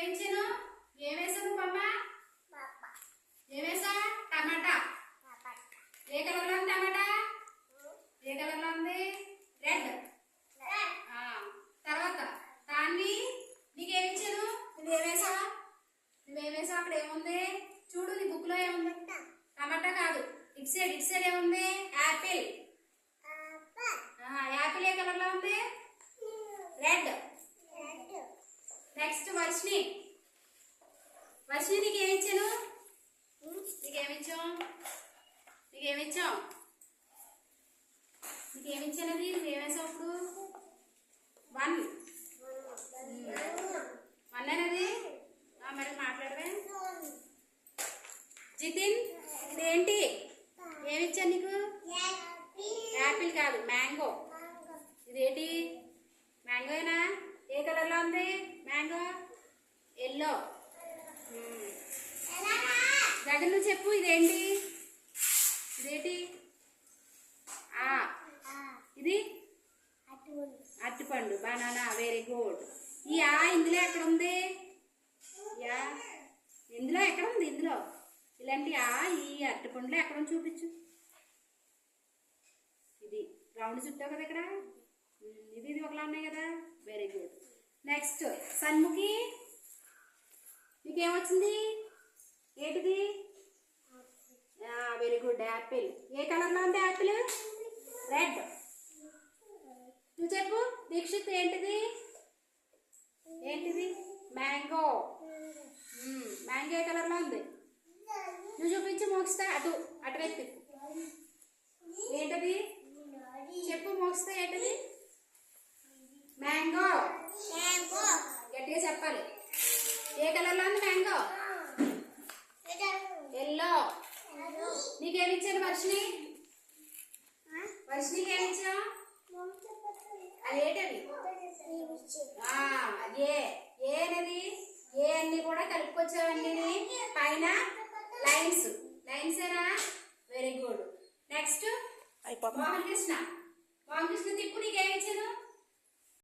నీకేమిచ్చాను? ఏమేసాను బొమ్మ? ఏమేసా? టమాటా. ఏ కలర్లో ఉంది టమాటా? ఏ కలర్లో ఉంది? రెడ్. తర్వాత తాన్వి నీకేమిచ్చాను? నువ్వేమేసా? అక్కడ ఏముంది చూడు, నీ బుక్ లో ఏముంది? టమాటా కాదు, ఇటు సైడ్ ఏముంది? యాపిల్. యాపిల్ ఏ కలర్ లో ఉంది? రెడ్. నెక్స్ట్ వర్షిని నీకేమిచ్చాను? నీకేమిచ్చానది? నువ్వేమేసావు అప్పుడు? 1 అనేది మరి మాట్లాడవే. జితిన్ ఇదేంటి? ఏమిచ్చాను నీకు? యాపిల్ కాదు, మ్యాంగో. ఇదేంటి? మ్యాంగోనా? ఏ కలర్లో ఉంది మ్యాంగో? ఎల్లో. దగ్గర నువ్వు చెప్పు, ఇదేంటి? ఇది అరటిపండు, బనానా. Very good. ఈ ఇందులో ఎక్కడ ఉంది? ఇందులో ఎక్కడ ఉంది? ఇందులో ఇలాంటి ఈ అరటిపండులో ఎక్కడ ఉంది చూపించు. ఇది రౌండ్ చుట్టావు కదా ఇక్కడ. ఇది ఒకలా ఉన్నాయి కదా. Very good. నెక్స్ట్ సన్ముఖి నీకేమొచ్చింది? ఏంటిది? Very good, Apple. ఏ కలర్లో ఉంది యాపిల్? రెడ్. నువ్వు చెప్పు దీక్షిత్, ఏంటిది? మ్యాంగో. మ్యాంగో ఏ కలర్లో ఉంది? నువ్వు చూపించు, మోగిస్తా. అటువైపు ఏంటది చెప్పు, మోగిస్తా. ఏంటది? మ్యాంగో. గట్టిగా చెప్పాలి. ఏ కలర్లో ఉంది మ్యాంగో? ఎల్లో. నీకేమిచ్చాను వర్షినికి ఏమిచ్చావు? అదేంటది? ఏ అనేది? ఏ అన్ని కూడా కలుపుకొచ్చావన్నీ పైన లైన్స్ ఏనా? Very good. Next Mohan Krishna Tippu. నీకేమిచ్చాను?